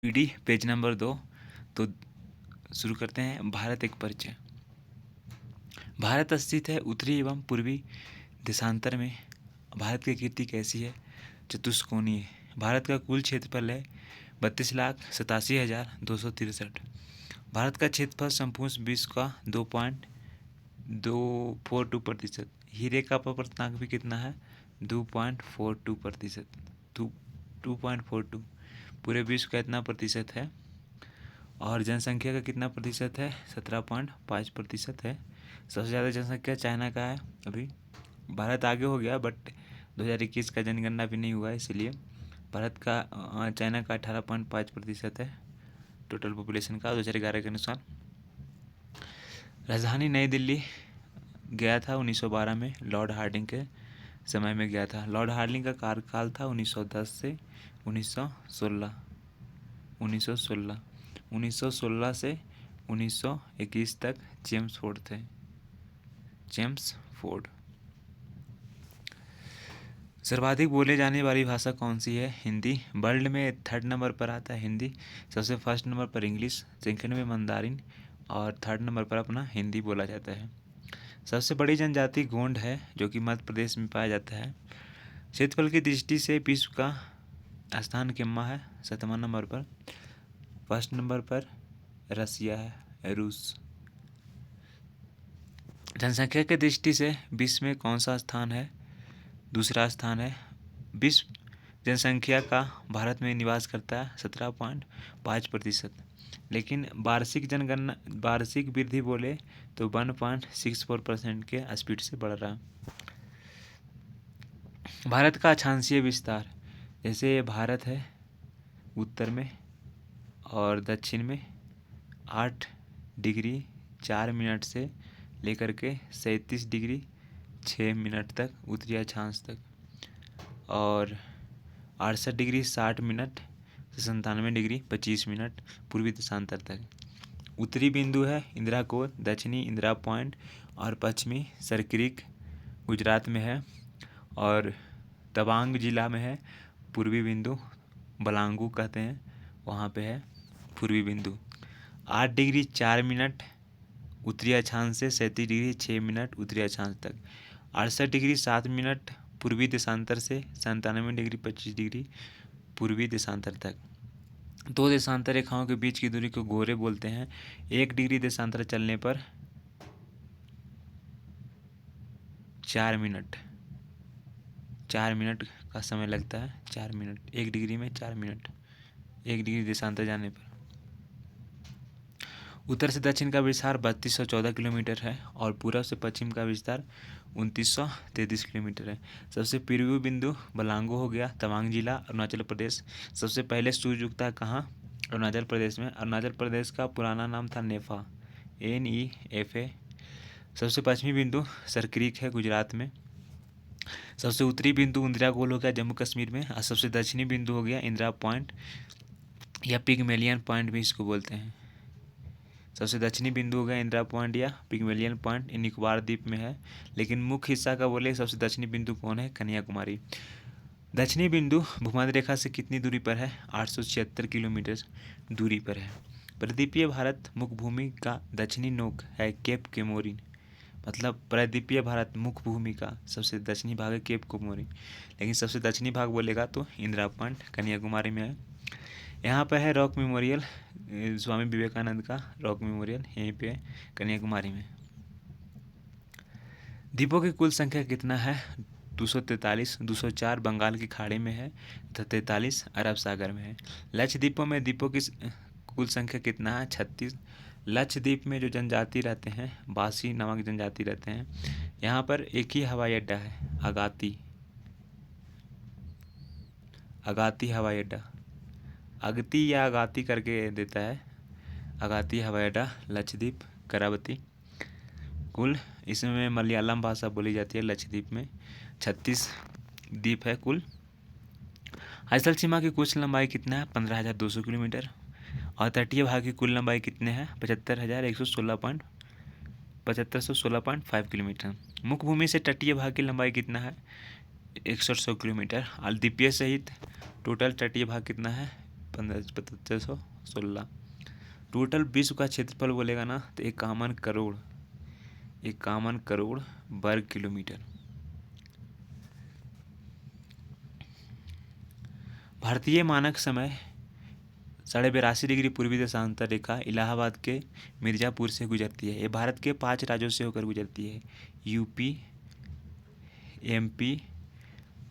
PD page number 2। तो शुरू करते हैं। भारत एक परिचय। भारत स्थित है उत्तरी एवं पूर्वी देशांतर में। भारत की कीर्ति कैसी है? चतुष्कोणीय। भारत का कुल क्षेत्रफल है 32,87,263। भारत का क्षेत्रफल संपूर्ण विश्व का 2.242%। हीरे का अपवर्तनांक भी कितना है? 2.42%। 2.42 पूरे विश्व का इतना प्रतिशत है। और जनसंख्या का कितना प्रतिशत है? 17.5% है। सबसे ज़्यादा जनसंख्या चाइना का है। अभी भारत आगे हो गया, बट 2021 का जनगणना भी नहीं हुआ है, इसलिए भारत का चाइना का 18.5% है टोटल पॉपुलेशन का 2011 के अनुसार। राजधानी नई दिल्ली गया था 1912 में, लॉर्ड हार्डिंग के समय में गया था। लॉर्ड हार्डिंग का कार्यकाल था 1910 से 1916। 1916 से 1921 तक जेम्स फोर्ड थे। James Ford. सर्वाधिक बोले जाने वाली भाषा कौन सी है? हिंदी। वर्ल्ड में 3rd नंबर पर आता है हिंदी। सबसे फर्स्ट नंबर पर इंग्लिश, सेकंड में मंदारिन और 3rd नंबर पर अपना हिंदी बोला जाता है। सबसे बड़ी जनजाति गोंड है, जो कि मध्य प्रदेश में पाया जाता है। क्षेत्रफल की दृष्टि से विश्व का स्थान किम्मा है 7वां नंबर पर। फर्स्ट नंबर पर रसिया है, रूस। जनसंख्या की दृष्टि से विश्व में कौन सा स्थान है? दूसरा स्थान है। विश्व जनसंख्या का भारत में निवास करता है 17.5%। लेकिन वार्षिक वृद्धि बोले तो 1.64% के स्पीड से बढ़ रहा है। भारत का अक्षांशीय विस्तार, जैसे भारत है उत्तर में और दक्षिण में 8 डिग्री 4 मिनट से लेकर के 37 डिग्री 6 मिनट तक उत्तरी अक्षांश तक, और 68 डिग्री 60 मिनट से 97 डिग्री 25 मिनट पूर्वी देशांतर तक। उत्तरी बिंदु है इंदिरा कोर, दक्षिणी इंदिरा पॉइंट और पश्चिमी सरक्रीक गुजरात में है, और तवांग जिला में है। पूर्वी बिंदु बलांगू कहते हैं, वहाँ पे है पूर्वी बिंदु। 8 डिग्री 4 मिनट उत्तरी अक्षांश से 37 डिग्री 6 मिनट उत्तरी अक्षांश तक। 68 डिग्री 7 मिनट पूर्वी देशांतर से 97 डिग्री 25 डिग्री पूर्वी देशांतर तक। दो देशांतर रेखाओं के बीच की दूरी को गोरे बोलते हैं। 1 डिग्री देशांतर चलने पर 4 मिनट का समय लगता है। 4 मिनट 1 डिग्री में 4 मिनट 1 डिग्री देशांतर जाने पर। उत्तर से दक्षिण का विस्तार 3214 किलोमीटर है और पूर्व से पश्चिम का विस्तार 2933 किलोमीटर है। सबसे पूर्वी बिंदु बलांगो हो गया, तवांग जिला, अरुणाचल प्रदेश। सबसे पहले सूर्य उगता है कहाँ? अरुणाचल प्रदेश में। अरुणाचल प्रदेश का पुराना नाम था नेफा, NEFA। सबसे पश्चिमी बिंदु सरक्रीक है गुजरात में। सबसे उत्तरी बिंदु इंदिरा गोल हो गया जम्मू कश्मीर में, और सबसे दक्षिणी बिंदु हो गया इंदिरा पॉइंट या पिगमेलियन पॉइंट भी इसको बोलते हैं। सबसे दक्षिणी बिंदु हो गया इंदिरा पॉइंट या पिगमेलियन पॉइंट, निकोबार द्वीप में है। लेकिन मुख्य हिस्सा का बोले सबसे दक्षिणी बिंदु कौन है? कन्याकुमारी। दक्षिणी बिंदु भूमध्य रेखा से कितनी दूरी पर है? 876 किलोमीटर दूरी पर है। प्रदीपीय भारत मुख्य भूमि का दक्षिणी नोक है केप केमोरिन। मतलब प्रदीपीय भारत मुख्य भूमि का सबसे दक्षिणी भाग है केप कोमोरिन, लेकिन सबसे दक्षिणी भाग बोलेगा तो इंदिरा पॉइंट कन्याकुमारी में है। यहाँ पर है रॉक मेमोरियल, स्वामी विवेकानंद का रॉक मेमोरियल यहीं पे है कन्याकुमारी में। द्वीपों की कुल संख्या कितना है? 243। 204 बंगाल की खाड़ी में है तथा 43 अरब सागर में है। लक्षद्वीपों में द्वीपों की कुल संख्या कितना है? 36। लक्षद्वीप में जो जनजाति रहते हैं, बासी नामक जनजाति रहते हैं, यहाँ पर एक ही हवाई अड्डा है, अगाती हवाई अड्डा। अगती या अगाती करके देता है। अगाती हवाई अड्डा लक्षद्वीप करावती। कुल इसमें मलयालम भाषा बोली जाती है लक्षद्वीप में। 36 द्वीप है कुल। स्थल सीमा की कुल लंबाई कितना है? 15,200 किलोमीटर। और तटीय भाग की कुल लंबाई कितने हैं? 75,116.5 किलोमीटर। मुख्य भूमि से तटीय भाग की लंबाई कितना है? 6100 किलोमीटर। और द्वीपीय सहित टोटल तटीय भाग कितना है? 15,7516। टोटल विश्व का क्षेत्रफल बोलेगा ना तो 51 करोड़ वर्ग किलोमीटर। भारतीय मानक समय 82.5 डिग्री पूर्वी देशांतर रेखा इलाहाबाद के मिर्ज़ापुर से गुजरती है। ये भारत के 5 राज्यों से होकर गुजरती है: यूपी, एमपी,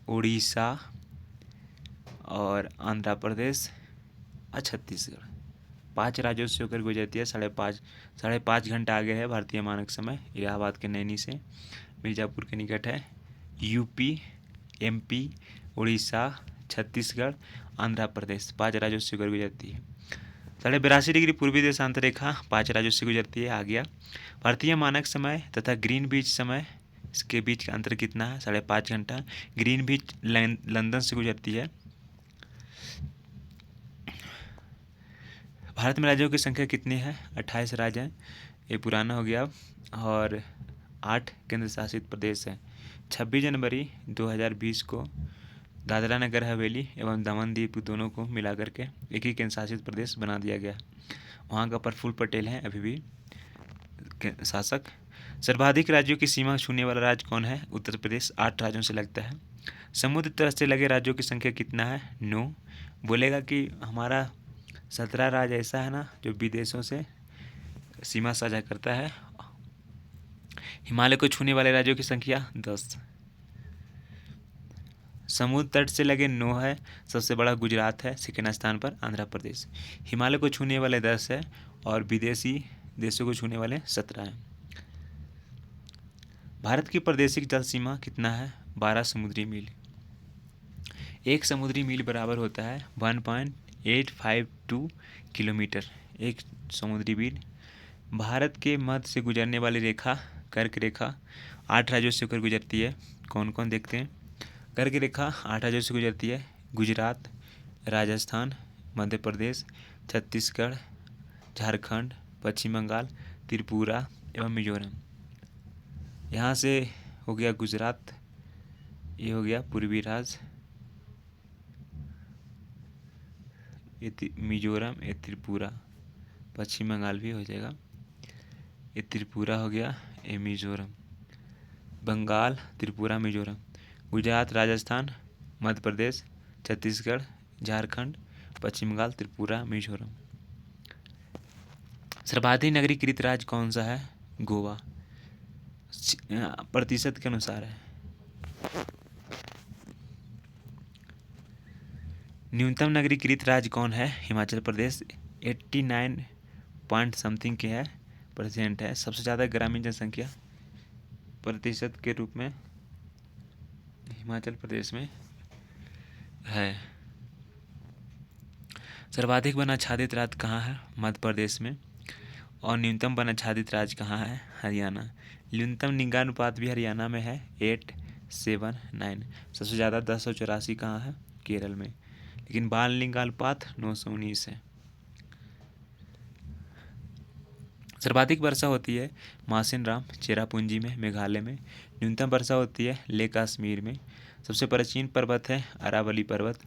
उड़ीसा और आंध्र प्रदेश और छत्तीसगढ़। 5 राज्यों से होकर गुजरती है। साढ़े पाँच घंटा आगे है भारतीय मानक समय इलाहाबाद के नैनी से, मिर्ज़ापुर के निकट है। यूपी, एमपी, उड़ीसा, छत्तीसगढ़, आंध्र प्रदेश 5 राज्यों से होकर गुजरती है। 82.5 डिग्री पूर्वी देशांतर रेखा 5 राज्यों से गुजरती है। आ गया भारतीय मानक समय तथा ग्रीनविच समय, इसके बीच का अंतर कितना है? 5.5 घंटा। ग्रीनविच लंदन से गुजरती है। भारत में राज्यों की संख्या कितनी है? 28 राज्य हैं। ये पुराना हो गया। और 8 केंद्र शासित प्रदेश हैं। 26 जनवरी 2020 को दादरा नगर हवेली एवं दमन दीव दोनों को मिला करके एक ही केंद्र शासित प्रदेश बना दिया गया। वहाँ का प्रफुल्ल पटेल हैं अभी भी शासक। सर्वाधिक राज्यों की सीमा छूने वाला राज्य कौन है? उत्तर प्रदेश 8 राज्यों से लगता है। समुद्र तट से लगे राज्यों की संख्या कितना है? 9। बोलेगा कि हमारा 17 राज्य ऐसा है ना जो विदेशों से सीमा साझा करता है। हिमालय को छूने वाले राज्यों की संख्या 10। समुद्र तट से लगे 9 है। सबसे बड़ा गुजरात है, सेकेंड स्थान पर आंध्र प्रदेश। हिमालय को छूने वाले 10 है और विदेशी देशों को छूने वाले 17 हैं। भारत की प्रादेशिक जल सीमा कितना है? 12 समुद्री मील। 1 समुद्री मील बराबर होता है 1.852 किलोमीटर। 1 समुद्री मील। भारत के मध्य से गुजरने वाली रेखा कर्क रेखा 8 राज्यों से होकर गुजरती है। कौन कौन देखते हैं? कर्क रेखा 8 राज्यों से गुजरती है: गुजरात, राजस्थान, मध्य प्रदेश, छत्तीसगढ़, झारखंड, पश्चिम बंगाल, त्रिपुरा एवं मिजोरम। यहाँ से हो गया गुजरात, ये हो गया पूर्वी राज्य, ये मिजोरम, ये त्रिपुरा, पश्चिम बंगाल भी हो जाएगा। ये त्रिपुरा हो गया, ये मिजोरम, बंगाल, त्रिपुरा, मिजोरम, गुजरात, राजस्थान, मध्य प्रदेश, छत्तीसगढ़, झारखंड, पश्चिम बंगाल, त्रिपुरा, मिजोरम। सर्वाधिक नगरीकृत राज्य कौन सा है? गोवा। प्रतिशत के अनुसार है। न्यूनतम नगरीकृत राज्य कौन है? हिमाचल प्रदेश। 89 पॉइंट समथिंग के है परसेंट है। सबसे ज़्यादा ग्रामीण जनसंख्या प्रतिशत के रूप में हिमाचल प्रदेश में है। सर्वाधिक वन आच्छादित राज्य कहाँ है? मध्य प्रदेश में। और न्यूनतम वन आच्छादित राज्य कहाँ है? हरियाणा। न्यूनतम लिंगानुपात भी हरियाणा में है 8:7:9। सबसे ज़्यादा 1084 कहाँ है? केरल में। लेकिन बाल लिंगानुपात 919 है। सर्वाधिक वर्षा होती है मासिनराम, चेरापूंजी में, मेघालय में। न्यूनतम वर्षा होती है लेह कश्मीर में। सबसे प्राचीन पर्वत है अरावली पर्वत।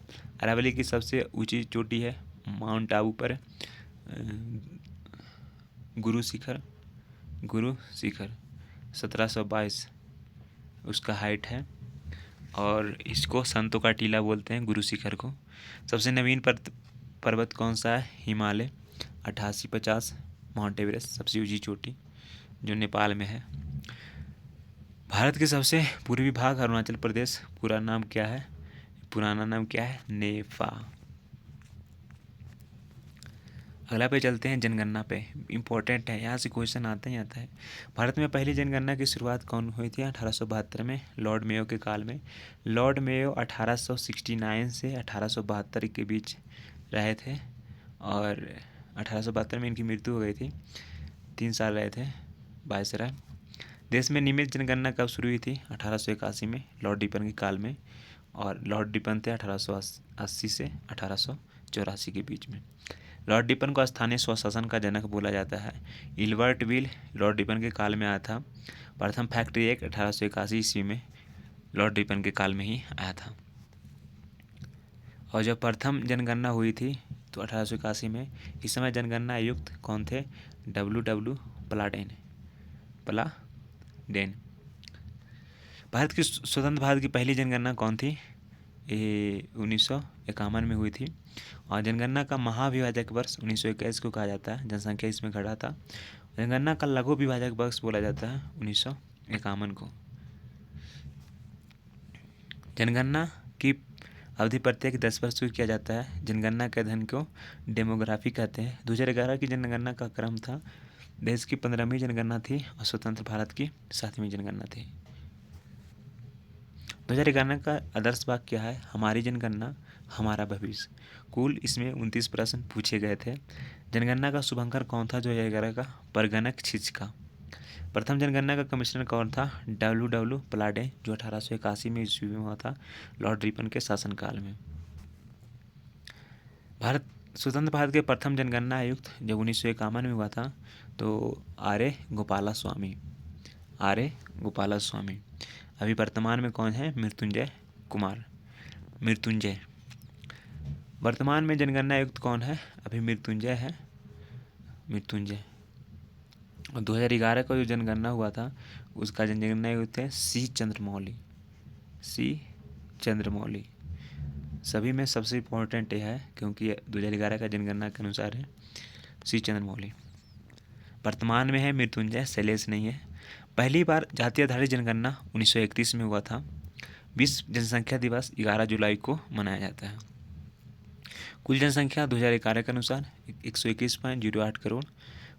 अरावली की सबसे ऊंची चोटी है माउंट आबू पर गुरु शिखर 1722 उसका हाइट है। और इसको संतों का टीला बोलते हैं गुरु शिखर को। सबसे नवीन पर्वत कौन सा है? हिमालय 8850। माउंट एवरेस्ट सबसे ऊंची चोटी जो नेपाल में है। भारत के सबसे पूर्वी भाग अरुणाचल प्रदेश। पुराना नाम क्या है? नेफा। अगला पे चलते हैं जनगणना पे। इम्पोर्टेंट है, यहाँ से क्वेश्चन आता ही आता है। भारत में पहली जनगणना की शुरुआत कौन हुई थी? 1872 में, लॉर्ड मेयो के काल में। लॉर्ड मेयो 1869 से 1872 के बीच रहे थे और 1872 में इनकी मृत्यु हो गई थी। 3 साल रहे थे वायसराय। देश में नियमित जनगणना कब शुरू हुई थी? 1881 में, लॉर्ड रिपन के काल में। और लॉर्ड रिपन थे 1880 से 1884 के बीच में। लॉर्ड रिपन को स्थानीय स्वशासन का जनक बोला जाता है। इल्बर्ट बिल लॉर्ड रिपन के काल में आया था। प्रथम फैक्ट्री एक्ट 1881 ईस्वी में लॉर्ड रिपन के काल में ही आया था। और जब प्रथम जनगणना हुई थी तो 1881 में। इस समय जनगणना आयुक्त कौन थे? डब्ल्यू पलाडेन। भारत की स्वतंत्र भारत की पहली जनगणना कौन थी? ये 1951 में हुई थी। और जनगणना का महाविभाजक वर्ष 1921 को कहा जाता है, जनसंख्या इसमें घटा था। जनगणना का लघु विभाजक वर्ष बोला जाता है 1951 को। जनगणना की अवधि प्रत्येक 10 वर्ष को किया जाता है। जनगणना के अध्ययन को डेमोग्राफी कहते हैं। 2011 की जनगणना का क्रम था, देश की 15वीं जनगणना थी और स्वतंत्र भारत की 7वीं जनगणना थी। 2011 का आदर्श वाक्य क्या है? हमारी जनगणना हमारा भविष्य। कुल इसमें 29 प्रश्न पूछे गए थे। जनगणना का शुभंकर कौन था 2011 का? परगणक छिचका। प्रथम जनगणना का कमिश्नर कौन था? डब्ल्यू पलाडे, जो 1881 में ईस्वी में हुआ था, लॉर्ड रिपन के शासनकाल में। स्वतंत्र भारत के प्रथम जनगणना आयुक्त जब 1951 में हुआ था तो आर्य गोपाला स्वामी। अभी वर्तमान में कौन है? मृत्युंजय कुमार। वर्तमान में जनगणना आयुक्त कौन है? अभी मृत्युंजय है। और 2011 का जो जनगणना हुआ था उसका जनगणना आयुक्त है सी चंद्रमौली। सभी में सबसे इम्पोर्टेंट यह है क्योंकि 2011 का जनगणना के अनुसार है सी चंद्रमौली। वर्तमान में है मृत्युंजय, शैलेश नहीं है। पहली बार जातीय आधारित जनगणना 1931 में हुआ था। विश्व जनसंख्या दिवस 11 जुलाई को मनाया जाता है। कुल जनसंख्या 2011 के अनुसार 121.08 करोड़।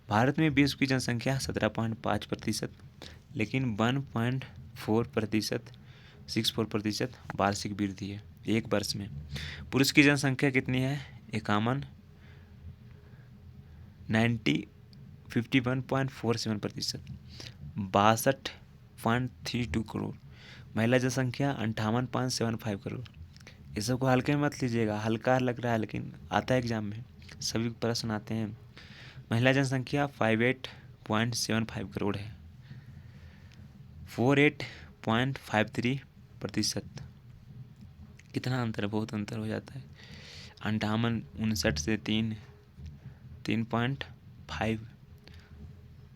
भारत में विश्व की जनसंख्या 17.5%, लेकिन 1.64% वार्षिक वृद्धि है एक वर्ष में। पुरुष की जनसंख्या कितनी है? 51.47%, 62.32 करोड़। महिला जनसंख्या 58.75 करोड़। ये सबको हल्के में मत लीजिएगा, हल्का लग रहा है लेकिन आता है एग्जाम में, सभी प्रश्न आते हैं। महिला जनसंख्या 58.75 करोड़ है, 48.53%। कितना अंतर है? बहुत अंतर हो जाता है। 58 से 3.5,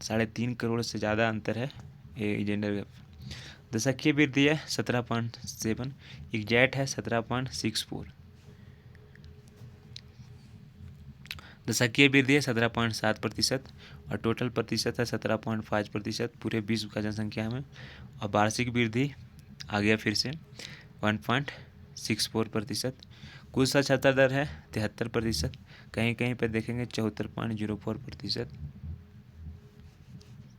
3.5 करोड़ से ज़्यादा अंतर है ये जेंडर गैप। दशकीय वृद्धि है 17.7, एग्जैक्ट है 17.64। दशकीय वृद्धि है 17.7% और टोटल प्रतिशत है 17.5% पूरे विश्व का जनसंख्या में। और वार्षिक वृद्धि आ गया फिर से 1.64%। कुल साक्षरता दर है 73%, कहीं कहीं पर देखेंगे 74.04%।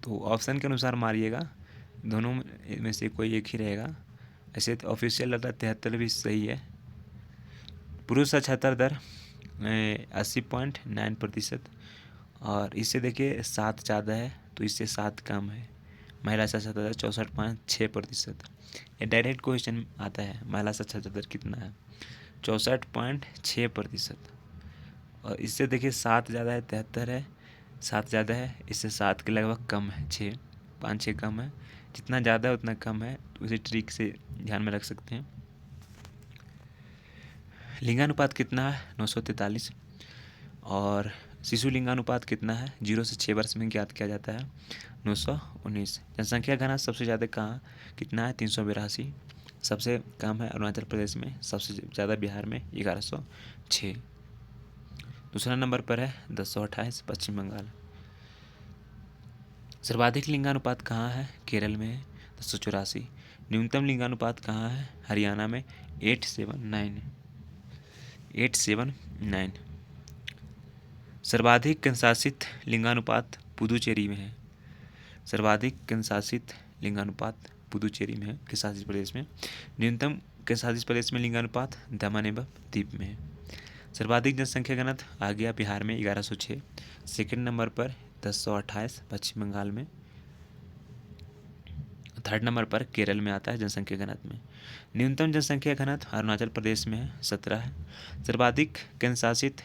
तो ऑप्शन के अनुसार मारिएगा, दोनों में से कोई एक ही रहेगा। ऐसे तो ऑफिशियल डाटा 73 भी सही है। पुरुष साक्षरता दर 80.9%, और इससे देखिए 7 ज़्यादा है तो इससे 7 कम है। महिला साक्षरता दर 64.6%। ये डायरेक्ट क्वेश्चन आता है, महिला साक्षरता दर कितना है? 64.6%। और इससे देखिए 7 ज़्यादा है, 73 है, 7 ज़्यादा है, इससे 7 के लगभग कम है, 5-6 कम है। जितना ज़्यादा है उतना कम है, तो उसे ट्रिक से ध्यान में रख सकते हैं। लिंगानुपात कितना है? 943। और शिशु लिंगानुपात कितना है? 0 से 6 वर्ष में ज्ञात किया जाता है 919। जनसंख्या घनत्व सबसे ज़्यादा कहाँ कितना है? 382। सबसे कम है अरुणाचल प्रदेश में, सबसे ज़्यादा बिहार में 1106। दूसरा नंबर पर है 1028 पश्चिम बंगाल। सर्वाधिक लिंगानुपात कहाँ है? केरल में है 1084। न्यूनतम लिंगानुपात कहाँ है? हरियाणा में 879। सर्वाधिक केंद्रशासित लिंगानुपात पुदुचेरी में है। सर्वाधिक केंद्रशासित लिंगानुपात पुदुचेरी में है, केंद्रशासित प्रदेश में। न्यूनतम केंद्रशासित प्रदेश में लिंगानुपात दमन एवं दीव में है। सर्वाधिक जनसंख्या घनत्व आ गया बिहार में 1106। सेकंड नंबर पर 1028 पश्चिम बंगाल में। थर्ड नंबर पर केरल में आता है जनसंख्या घनत्व में। न्यूनतम जनसंख्या घनत्व अरुणाचल प्रदेश में है 17 है। सर्वाधिक केंद्रशासित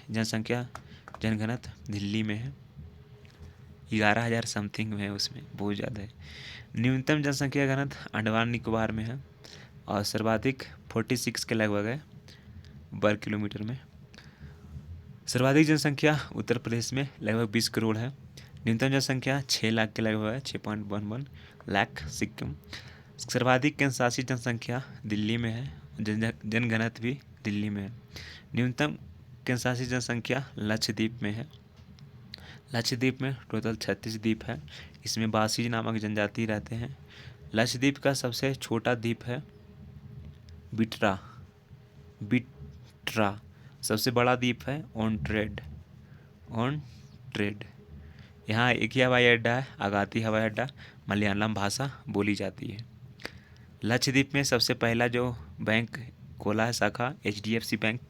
जनघनत्व दिल्ली में है 11,000 समथिंग में है, उसमें बहुत ज़्यादा है। न्यूनतम जनसंख्या घनत्व अंडमान निकोबार में है और सर्वाधिक 46 के लगभग है वर्ग किलोमीटर में। सर्वाधिक जनसंख्या उत्तर प्रदेश में लगभग 20 करोड़ है। न्यूनतम जनसंख्या 6 लाख के लगभग है, 6.11 लाख सिक्किम। सर्वाधिक केंद्र शासित जनसंख्या दिल्ली में है, जनघनत्व भी दिल्ली में है। न्यूनतम केंद्र शासित जनसंख्या लक्षद्वीप में है। लक्षद्वीप में टोटल 36 द्वीप है, इसमें बासीज नामक जनजाति रहते हैं। लक्षद्वीप का सबसे छोटा द्वीप है बिट्रा। सबसे बड़ा द्वीप है ऑनट्रेड। यहाँ एक ही हवाई अड्डा है, आगाती हवाई अड्डा। मलयालम भाषा बोली जाती है। लक्षद्वीप में सबसे पहला जो बैंक खोला है शाखा HDFC बैंक।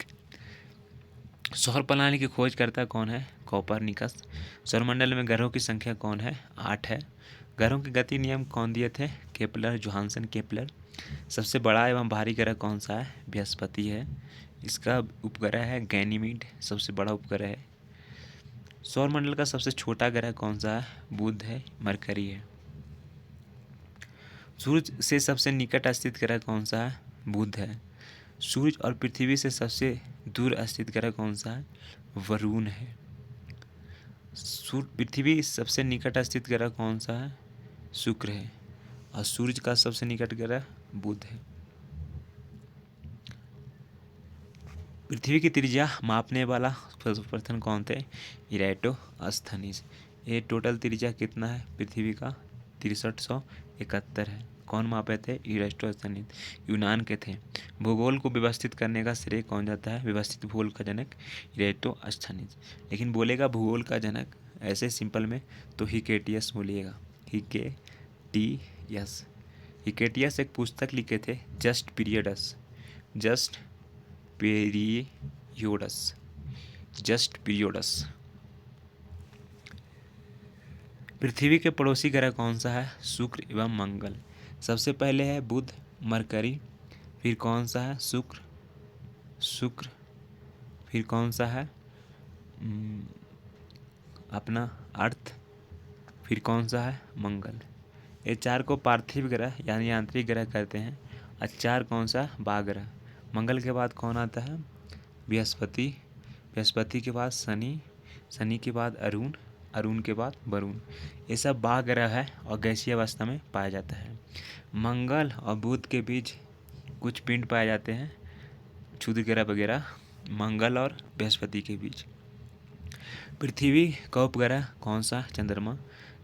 सौर प्रणाली की खोजकर्ता कौन है? कोपरनिकस। सौरमंडल में ग्रहों की संख्या कौन है? 8 है। ग्रहों के गति नियम कौन दिए थे? Kepler, Johansson Kepler. सबसे बड़ा एवं भारी ग्रह कौन सा है? बृहस्पति है। इसका उपग्रह है गैनीमीड, सबसे बड़ा उपग्रह है। सौरमंडल का सबसे छोटा ग्रह कौन सा है? बुध है, मरकरी है। सूरज से सबसे निकट स्थित ग्रह कौन सा है? बुध है। सूरज और पृथ्वी से सबसे दूर स्थित ग्रह कौन सा है? वरुण है। पृथ्वी सबसे निकट स्थित ग्रह कौन सा है? शुक्र है। और सूरज का सबसे निकट ग्रह बुध है। पृथ्वी की त्रिज्या मापने वाला सर्वप्रथम कौन थे? इराटोस्थनीज। ये टोटल त्रिज्या कितना है पृथ्वी का? 6371 है। कौन मापे थे? इराटोस्थनीज, यूनान के थे। भूगोल को व्यवस्थित करने का श्रेय कौन जाता है? व्यवस्थित भूगोल का जनक इराटोस्थनीज। लेकिन बोलेगा भूगोल का जनक ऐसे सिंपल में तो हिकेटियस बोलिएगा। हिकेटियस एक पुस्तक लिखे थे, जस्ट पीरियडस। पृथ्वी के पड़ोसी ग्रह कौन सा है? शुक्र एवं मंगल। सबसे पहले है बुध, मरकरी, फिर कौन सा है? शुक्र, फिर कौन सा है? अपना अर्थ, फिर कौन सा है? मंगल। ये 4 को पार्थिव ग्रह यानी यांत्रिक ग्रह कहते हैं। और 4 कौन सा? बाग्रह। मंगल के बाद कौन आता है? बृहस्पति के बाद शनि के बाद अरुण के बाद वरुण। ये सब बाग्रह है और गैसीय अवस्था में पाया जाता है। मंगल और बुध के बीच कुछ पिंड पाए जाते हैं, क्षुद्र ग्रह वगैरह, मंगल और बृहस्पति के बीच। पृथ्वी का उपग्रह कौन सा?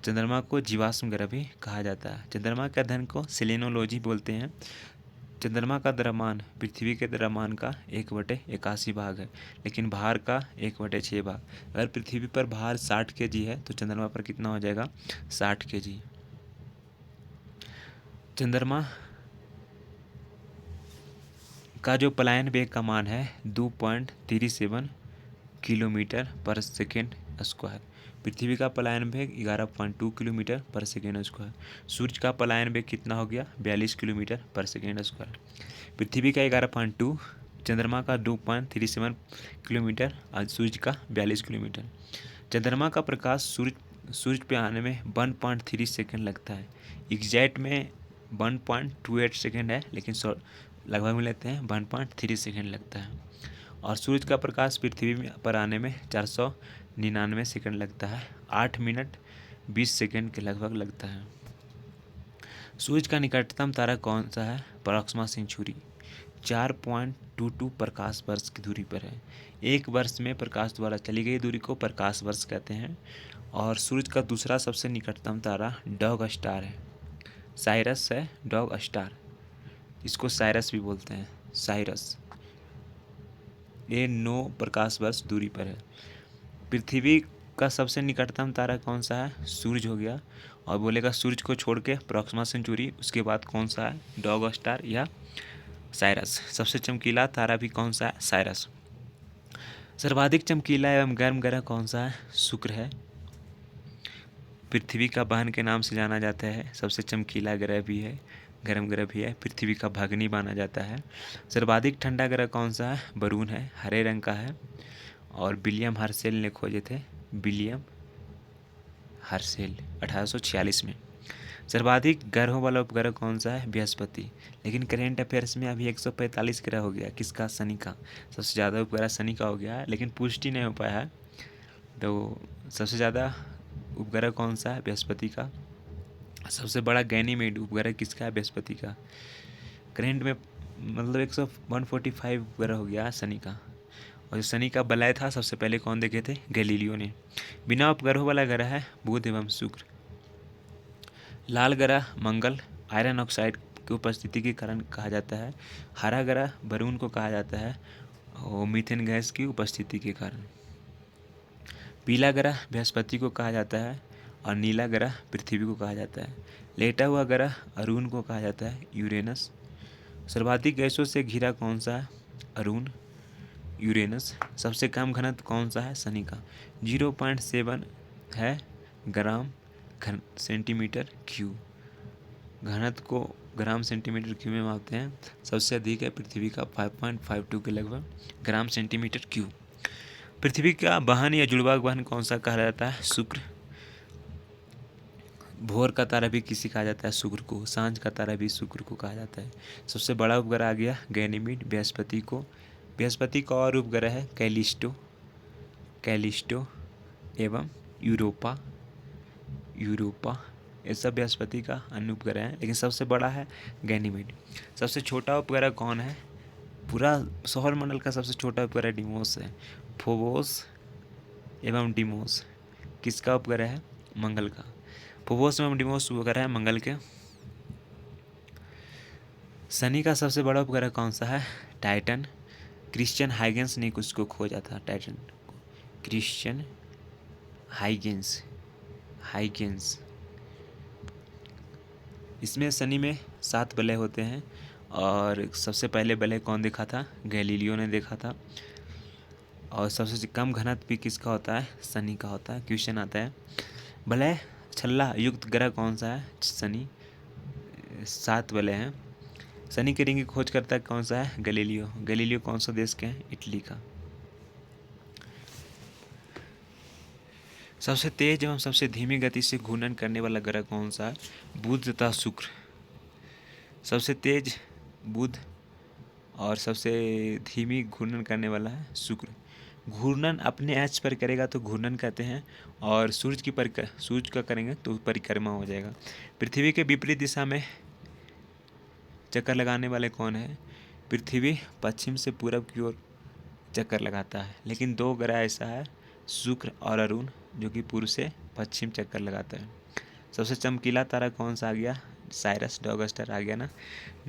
चंद्रमा को जीवाश्म ग्रह भी कहा जाता है। चंद्रमा के अध्ययन को सेलेनोलॉजी बोलते हैं। चंद्रमा का द्रव्यमान पृथ्वी के द्रव्यमान का 1/81 भाग है, लेकिन भार का 1/6 भाग। अगर पृथ्वी पर भार 60 kg है तो चंद्रमा पर कितना हो जाएगा? 60 kg। चंद्रमा का जो पलायन वेग का मान है 2.37 किलोमीटर पर सेकेंड स्क्वायर। पृथ्वी का पलायन वेग 11.2 किलोमीटर पर सेकेंड स्क्वायर। सूर्य का पलायन वेग कितना हो गया? 42 किलोमीटर पर सेकेंड स्क्वायर। पृथ्वी का 11.2, चंद्रमा का 2.37 किलोमीटर और सूर्य का 42 किलोमीटर। चंद्रमा का प्रकाश सूर्य पे आने में 1.3 सेकेंड लगता है। एग्जैक्ट में 1.28 सेकेंड है, लेकिन लगभग में लेते हैं 1.3 सेकेंड लगता है। और सूरज का प्रकाश पृथ्वी पर आने में 499 सेकंड लगता है। 8 मिनट 20 सेकंड के लगभग लगता है। सूरज का निकटतम तारा कौन सा है? प्रोक्सिमा सेंचुरी 4.22 प्रकाश वर्ष की दूरी पर है। एक वर्ष में प्रकाश द्वारा चली गई दूरी को प्रकाश वर्ष कहते हैं। और सूरज का दूसरा सबसे निकटतम तारा डॉग स्टार है, साइरस है। डॉग स्टार, इसको साइरस भी बोलते हैं, साइरस। ये 9 प्रकाश वर्ष दूरी पर है। पृथ्वी का सबसे निकटतम तारा कौन सा है? सूरज हो गया। और बोलेगा सूरज को छोड़ के प्रोक्सिमा सेंचुरी, उसके बाद कौन सा है? डॉग स्टार या साइरस। सबसे चमकीला तारा भी कौन सा है? साइरस। सर्वाधिक चमकीला एवं गर्म ग्रह कौन सा है? शुक्र है। पृथ्वी का बहन के नाम से जाना जाता है। सबसे चमकीला ग्रह भी है, गर्म ग्रह भी है। पृथ्वी का भगनी माना जाता है। सर्वाधिक ठंडा ग्रह कौन सा है? वरुण है, हरे रंग का है। और विलियम हर्शेल ने खोजे थे, विलियम हर्शेल 1846 में। सर्वाधिक ग्रहों वाला उपग्रह कौन सा है? बृहस्पति। लेकिन करेंट अफेयर्स में अभी 145 ग्रह हो गया, किसका? शनि का। सबसे ज़्यादा उपग्रह शनि का हो गया है, लेकिन पुष्टि नहीं हो पाया है। तो सबसे ज़्यादा उपग्रह कौन सा है? बृहस्पति का। सबसे बड़ा गैनीमेड उपग्रह किसका है? बृहस्पति का। करेंट में मतलब 145 उपग्रह हो गया शनि का। और जो शनि का वलय था सबसे पहले कौन देखे थे? गैलीलियो ने। बिना उपग्रहों वाला ग्रह है बुध एवं शुक्र। लाल ग्रह मंगल आयरन ऑक्साइड की उपस्थिति के कारण कहा जाता है। हरा ग्रह वरुण को कहा जाता है और मीथेन गैस की उपस्थिति के कारण। पीला ग्रह बृहस्पति को कहा जाता है और नीला ग्रह पृथ्वी को कहा जाता है। लेटा हुआ ग्रह अरुण को कहा जाता है यूरेनस। सर्वाधिक गैसों से घिरा कौन सा है? अरुण, यूरेनस। सबसे कम घनत्व कौन सा है? शनि का। 0.7 है ग्राम घन सेंटीमीटर क्यू। घनत्व को ग्राम सेंटीमीटर क्यू में मापते हैं। सबसे अधिक है पृथ्वी का 5.52 के लगभग ग्राम सेंटीमीटर क्यू। पृथ्वी का वाहन या जुड़वा वाहन कौन सा कहा जाता है? शुक्र। भोर का तारा भी किसी कहा जाता है? शुक्र को। सांझ का तारा भी शुक्र को कहा जाता है। सबसे बड़ा उपग्रह आ गया गैनीमीड बृहस्पति को। बृहस्पति का और उपग्रह है कैलिस्टो, कैलिस्टो एवं यूरोपा, यूरोपा। ये सब बृहस्पति का अन्य उपग्रह है, लेकिन सबसे बड़ा है गैनीमीड। सबसे छोटा उपग्रह कौन है? पूरा सौर मंडल का सबसे छोटा उपग्रह डिमोस है। फोबोस एवं डिमोस किसका उपग्रह है? मंगल का। फोबोस एवं डिमोस उपग्रह है मंगल के। शनि का सबसे बड़ा उपग्रह कौन सा है? टाइटन। क्रिश्चियन हाइगेंस ने उसको खोजा था टाइटन को। Christian Huygens, Huygens. इसमें शनि में 7 वलय होते हैं और सबसे पहले वलय कौन देखा था? गैलीलियो ने देखा था। और सबसे कम घनत्व भी किसका होता है? शनि का होता है। क्वेश्चन आता है वलय छल्ला युक्त ग्रह कौन सा है? शनि। 7 वलय हैं। शनि के रिंग की खोज करता कौन सा है? गैलीलियो। गैलीलियो कौन सा देश के हैं? इटली का। सबसे तेज एवं सबसे धीमी गति से घूर्णन करने वाला ग्रह कौन सा है? बुध तथा शुक्र। सबसे तेज बुध और सबसे धीमी घूर्णन करने वाला है शुक्र। घूर्णन अपने एच पर करेगा तो घूर्णन कहते हैं, और सूर्य का करेंगे तो परिक्रमा हो जाएगा। पृथ्वी के विपरीत दिशा में चक्कर लगाने वाले कौन है? पृथ्वी पश्चिम से पूरब की ओर चक्कर लगाता है, लेकिन 2 ग्रह ऐसा है शुक्र और अरुण जो कि पूर्व से पश्चिम चक्कर लगाता है। सबसे चमकीला तारा कौन सा आ गया? साइरस डॉगस्टर आ गया ना।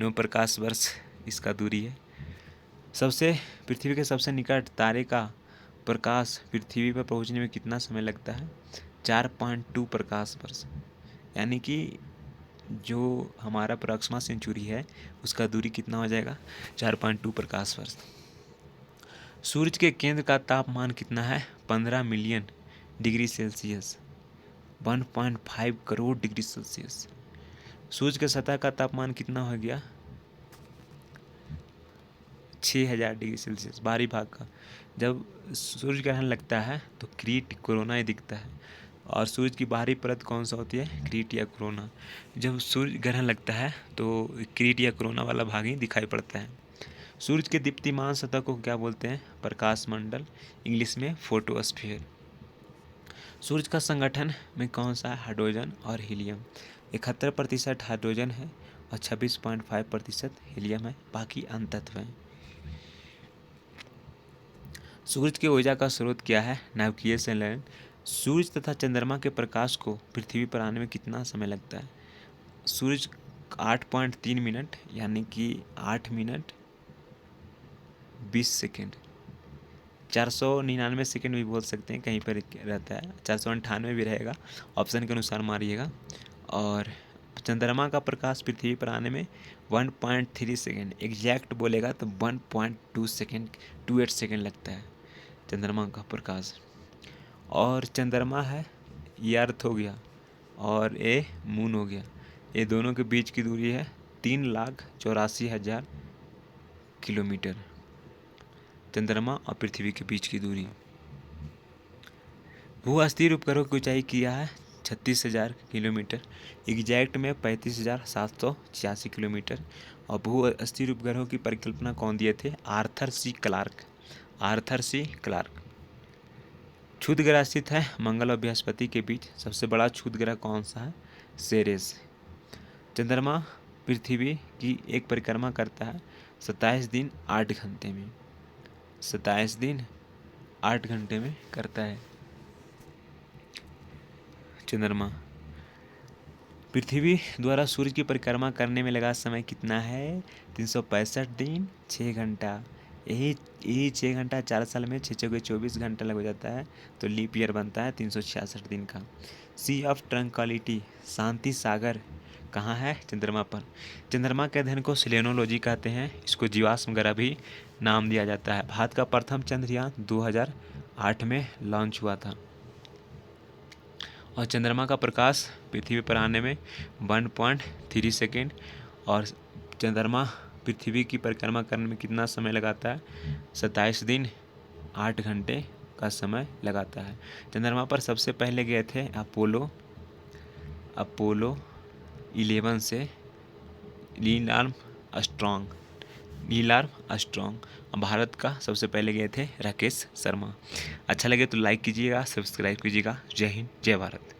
9 प्रकाश वर्ष इसका दूरी है। पृथ्वी के सबसे निकट तारे का प्रकाश पृथ्वी पर पहुंचने में कितना समय लगता है? 4.2 प्रकाश वर्ष। यानी कि जो हमारा प्रॉक्सिमा सेंचुरी है उसका दूरी कितना हो जाएगा? 4.2 प्रकाश वर्ष। सूर्य के केंद्र का तापमान कितना है? 15 million degree Celsius, 1.5 crore degree Celsius. सूर्य के सतह का तापमान कितना हो गया? 6000 डिग्री सेल्सियस, बाहरी भाग का। जब सूर्य ग्रहण लगता है तो क्रीट कोरोना ही दिखता है। और सूर्य की बाहरी परत कौन सा होती है? क्रीट या कोरोना। जब सूर्य ग्रहण लगता है तो क्रीट या कोरोना वाला भाग ही दिखाई पड़ता है। सूर्य के दीप्तिमान सतह को क्या बोलते हैं? प्रकाश मंडल, इंग्लिश में फोटोस्फीयर। सूर्य का संगठन में कौन सा है? हाइड्रोजन और हीलियम। 71% हाइड्रोजन है और 26.5% हीलियम है, बाकी अन्तत्व हैं। सूर्य की ऊर्जा का स्रोत क्या है? नाभिकीय संलयन। सूर्य तथा चंद्रमा के प्रकाश को पृथ्वी पर आने में कितना समय लगता है? सूर्य 8.3 मिनट यानी कि 8 मिनट 20 सेकेंड। 499 सेकेंड भी बोल सकते हैं, कहीं पर रहता है 498 भी रहेगा, ऑप्शन के अनुसार मारिएगा। और चंद्रमा का प्रकाश पृथ्वी पर आने में 1.3 सेकेंड, एग्जैक्ट बोलेगा तो 1.2 सेकेंड 28 सेकेंड लगता है चंद्रमा का प्रकाश। और चंद्रमा है ये अर्थ हो गया और ये मून हो गया, ये दोनों के बीच की दूरी है 3,84,000 किलोमीटर। चंद्रमा और पृथ्वी के बीच की दूरी। भू अस्थिर उपग्रहों की ऊंचाई क्या है? 36,000 किलोमीटर। एग्जैक्ट में 35,786 किलोमीटर। और भू अस्थिर उपग्रहों की परिकल्पना कौन दिए थे? Arthur C Clarke. Arthur C Clarke. क्षुद्र ग्रह स्थित है मंगल और बृहस्पति के बीच। सबसे बड़ा क्षुद्र ग्रह कौन सा है? सेरेस। चंद्रमा पृथ्वी की एक परिक्रमा करता है 27 दिन 8 घंटे में। 27 दिन 8 घंटे में करता है चंद्रमा। पृथ्वी द्वारा सूर्य की परिक्रमा करने में लगा समय कितना है? 365 दिन 6 घंटा। यही 6 घंटा 4 साल में 6 चौके 24 घंटा लग जाता है, तो लीप ईयर बनता है 366 दिन का। सी ऑफ ट्रंक्वालिटी, शांति सागर कहाँ है? चंद्रमा पर। चंद्रमा के अध्ययन को सेलेनोलॉजी कहते हैं। इसको जीवाश्म ग्रह भी नाम दिया जाता है। भारत का प्रथम चंद्रयान 2008 में लॉन्च हुआ था। और चंद्रमा का प्रकाश पृथ्वी पर आने में 1.3 सेकेंड और चंद्रमा पृथ्वी की परिक्रमा करने में कितना समय लगाता है? 27 दिन 8 घंटे का समय लगाता है। चंद्रमा पर सबसे पहले गए थे अपोलो 11 से नील आर्मस्ट्रॉन्ग। भारत का सबसे पहले गए थे राकेश शर्मा। अच्छा लगे तो लाइक कीजिएगा, सब्सक्राइब कीजिएगा। जय हिंद, जय भारत।